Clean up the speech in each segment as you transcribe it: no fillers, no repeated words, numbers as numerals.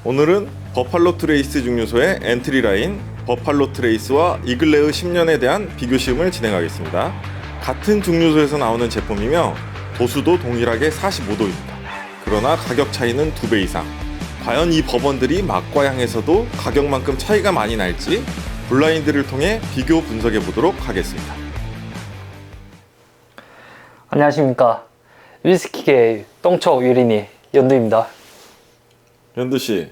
오늘은 버팔로 트레이스 증류소의 엔트리 라인 버팔로 트레이스와 이글레어 10년에 대한 비교 시음을 진행하겠습니다. 같은 증류소에서 나오는 제품이며 도수도 동일하게 45도입니다. 그러나 가격 차이는 2배 이상. 과연 이 버번들이 맛과 향에서도 가격만큼 차이가 많이 날지 블라인드를 통해 비교 분석해 보도록 하겠습니다. 안녕하십니까. 위스키계 똥촉 유린이 연두입니다. 연두씨,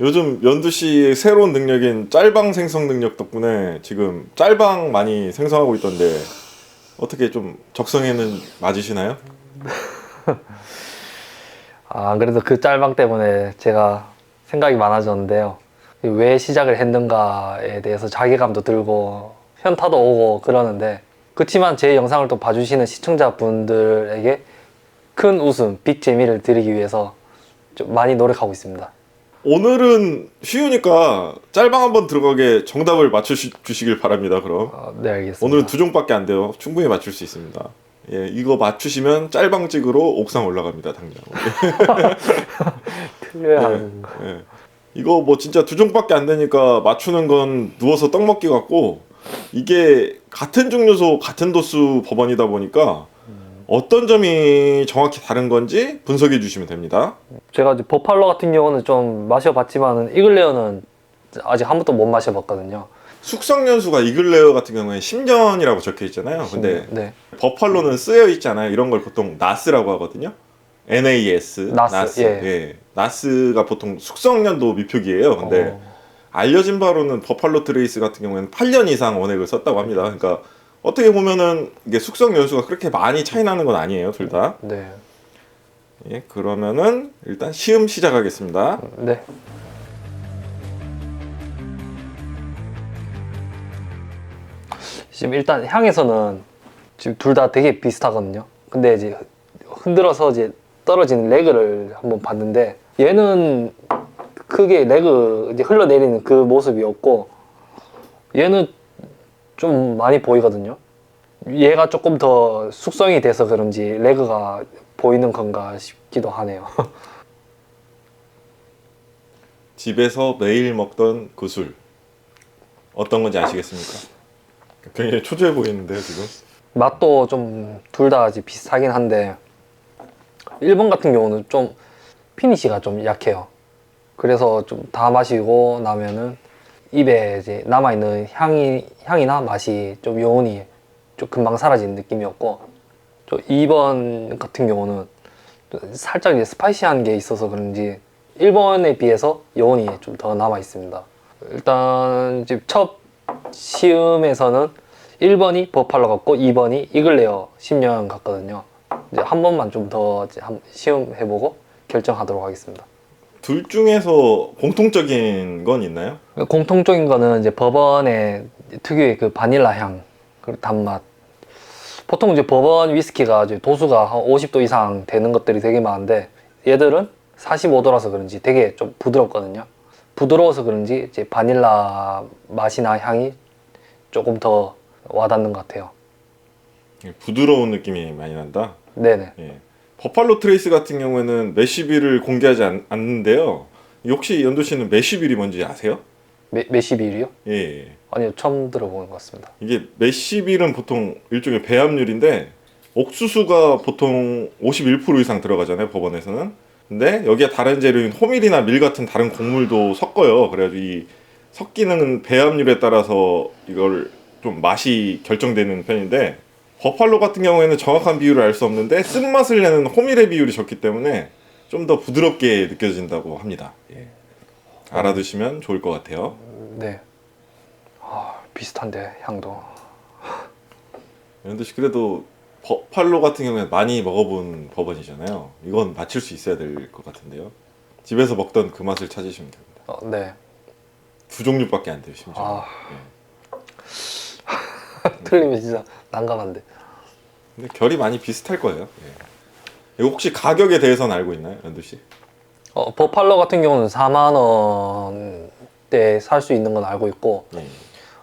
요즘 연두씨의 새로운 능력인 짤방 생성 능력 덕분에 지금 짤방 많이 생성하고 있던데 어떻게 좀 적성에는 맞으시나요? 그래도 그 짤방 때문에 제가 생각이 많아졌는데요. 왜 시작을 했는가에 대해서 자괴감도 들고 현타도 오고 그러는데, 그렇지만 제 영상을 또 봐주시는 시청자분들에게 큰 웃음, 빅 재미를 드리기 위해서 좀 많이 노력하고 있습니다. 오늘은 쉬우니까 짤방 한번 들어가게 정답을 맞춰주시길 바랍니다. 그럼 네, 알겠습니다. 오늘은 2종밖에 안 돼요. 충분히 맞출 수 있습니다. 예, 이거 맞추시면 짤방 찍으러 옥상 올라갑니다. 당장. 틀려야 하는 거. 예. 이거 뭐 진짜 2종밖에 안 되니까 맞추는 건 누워서 떡 먹기 같고, 이게 같은 증류소 같은 도수 법원이다 보니까 어떤 점이 정확히 다른 건지 분석해 주시면 됩니다. 제가 이제 버팔로 같은 경우는 좀 마셔봤지만은 이글레어는 아직 한 번도 못 마셔봤거든요. 숙성 연수가 이글레어 같은 경우에 10년이라고 적혀 있잖아요. 근데 네. 버팔로는 쓰여 있잖아요. 이런 걸 보통 나스라고 하거든요. NAS, 나스, 예. 예. 나스가 보통 숙성 연도 미표기예요. 근데 알려진 바로는 버팔로 트레이스 같은 경우에는 8년 이상 원액을 썼다고 합니다. 그러니까 어떻게 보면은 이게 숙성 연수가 그렇게 많이 차이 나는 건 아니에요, 둘 다. 네. 예, 그러면은 일단 시음 시작하겠습니다. 네. 지금 일단 향에서는 지금 둘 다 되게 비슷하거든요. 근데 이제 흔들어서 이제 떨어지는 레그를 한번 봤는데, 얘는 크게 레그 이제 흘러내리는 그 모습이 없고, 얘는 좀 많이 보이거든요. 얘가 조금 더 숙성이 돼서 그런지 레그가 보이는 건가 싶기도 하네요. 집에서 매일 먹던 그 술 어떤 건지 아시겠습니까? 굉장히 초조해 보이는데요, 지금. 맛도 좀 둘 다 비슷하긴 한데, 1번 같은 경우는 좀 피니시가 좀 약해요. 그래서 좀 다 마시고 나면은 입에 이제 남아있는 향이나 맛이 좀 요온히 좀 금방 사라지는 느낌이었고, 또 2번 같은 경우는 살짝 이제 스파이시한 게 있어서 그런지 1번에 비해서 요온이 좀 더 남아 있습니다. 일단 이제 첫 시음에서는 1번이 버팔로 같고 2번이 이글레어 10년 같거든요. 이제 한 번만 좀 더 시음해보고 결정하도록 하겠습니다. 둘 중에서 공통적인 건 있나요? 공통적인 거는 이제 버번의 특유의 그 바닐라 향, 그리고 단맛. 보통 이제 버번 위스키가 이제 도수가 한 50도 이상 되는 것들이 되게 많은데, 얘들은 45도라서 그런지 되게 좀 부드럽거든요. 부드러워서 그런지 이제 바닐라 맛이나 향이 조금 더 와닿는 것 같아요. 부드러운 느낌이 많이 난다. 네네. 예. 버팔로 트레이스 같은 경우에는 메시빌을 공개하지 않는데요. 혹시 연도 씨는 메시빌이 뭔지 아세요? 메시빌이요? 예. 아니요, 처음 들어보는 것 같습니다. 이게 메시빌은 보통 일종의 배합률인데, 옥수수가 보통 51% 이상 들어가잖아요, 법원에서는. 근데 여기에 다른 재료인 호밀이나 밀 같은 다른 곡물도 섞어요. 그래가지고 이 섞이는 배합률에 따라서 이걸 좀 맛이 결정되는 편인데, 버팔로 같은 경우에는 정확한 비율을 알 수 없는데 쓴맛을 내는 호밀의 비율이 적기 때문에 좀 더 부드럽게 느껴진다고 합니다. 예. 알아두시면 좋을 것 같아요. 네. 비슷한데 향도. 연두씨 그래도 버팔로 같은 경우에 많이 먹어본 버번이잖아요. 이건 맞출 수 있어야 될 것 같은데요. 집에서 먹던 그 맛을 찾으시면 됩니다. 네. 2종류밖에 안 돼요, 심지어. 틀리면 진짜 난감한데. 근데 결이 많이 비슷할 거예요. 예. 이거 혹시 가격에 대해서는 알고 있나요, 연두씨? 버팔로 같은 경우는 4만 원대 살 수 있는 건 알고 있고, 예.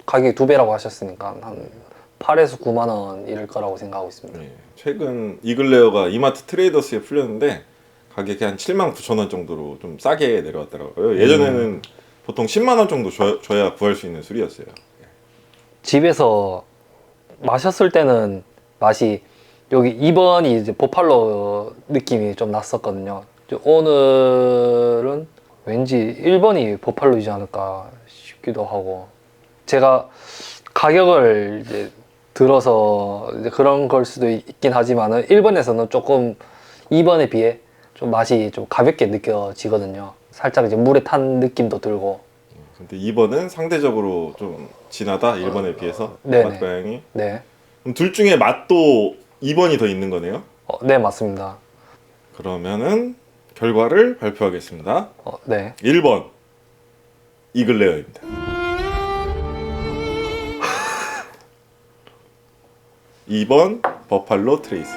가격이 2배라고 하셨으니까 한 8에서 9만 원 이럴 거라고 생각하고 있습니다. 예. 최근 이글레어가 이마트 트레이더스에 풀렸는데 가격이 한 79,000원 정도로 좀 싸게 내려왔더라고요. 예전에는 보통 10만 원 정도 줘야 구할 수 있는 술이었어요. 집에서 마셨을 때는 맛이 여기 2번이 이제 보팔로 느낌이 좀 났었거든요. 오늘은 왠지 1번이 보팔로이지 않을까 싶기도 하고, 제가 가격을 이제 들어서 이제 그런 걸 수도 있긴 하지만은 1번에서는 조금 2번에 비해 좀 맛이 좀 가볍게 느껴지거든요. 살짝 이제 물에 탄 느낌도 들고. 근데 2번은 상대적으로 좀 진하다 1번에 비해서 네네. 맛 고양이. 네. 그럼 둘 중에 맛도 2번이 더 있는 거네요. 네, 맞습니다. 그러면은 결과를 발표하겠습니다. 네. 1번 이글레어입니다. (2번) 버팔로 트레이스.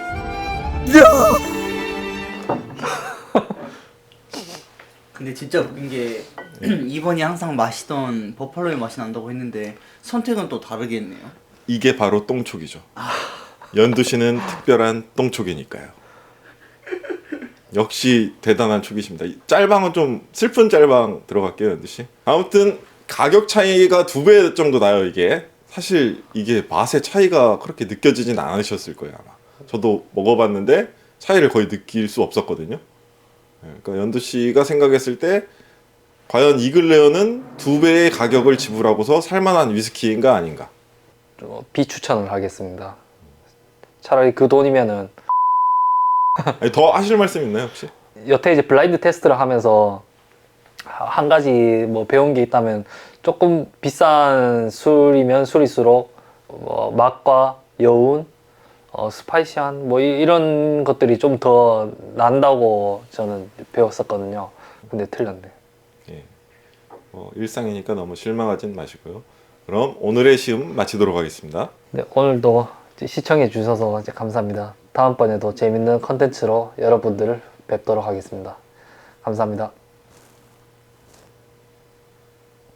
근데 진짜 웃긴 게 2번이 항상 마시던 버팔로의 맛이 난다고 했는데 선택은 또 다르겠네요. 이게 바로 똥촉이죠. 연두씨는 특별한 똥촉이니까요. 역시 대단한 촉이십니다. 이 짤방은 좀 슬픈 짤방 들어갈게요, 연두씨. 아무튼 가격 차이가 2배 정도 나요, 이게. 사실 이게 맛의 차이가 그렇게 느껴지진 않으셨을 거예요, 아마. 저도 먹어봤는데 차이를 거의 느낄 수 없었거든요. 그러니까 연두씨가 생각했을 때 과연 이글레어는 2배의 가격을 지불하고서 살만한 위스키인가 아닌가. 비추천을 하겠습니다. 차라리 그 돈이면은 아니, 더 하실 말씀 있나요, 혹시? 여태 이제 블라인드 테스트를 하면서 한 가지 뭐 배운 게 있다면, 조금 비싼 술이면 술일수록 뭐 맛과 여운, 스파이시한 뭐 이런 것들이 좀 더 난다고 저는 배웠었거든요. 근데 틀렸네. 예. 일상이니까 너무 실망하진 마시고요. 그럼 오늘의 시음 마치도록 하겠습니다. 네, 오늘도 시청해 주셔서 이제 감사합니다. 다음번에도 재밌는 컨텐츠로 여러분들을 뵙도록 하겠습니다. 감사합니다.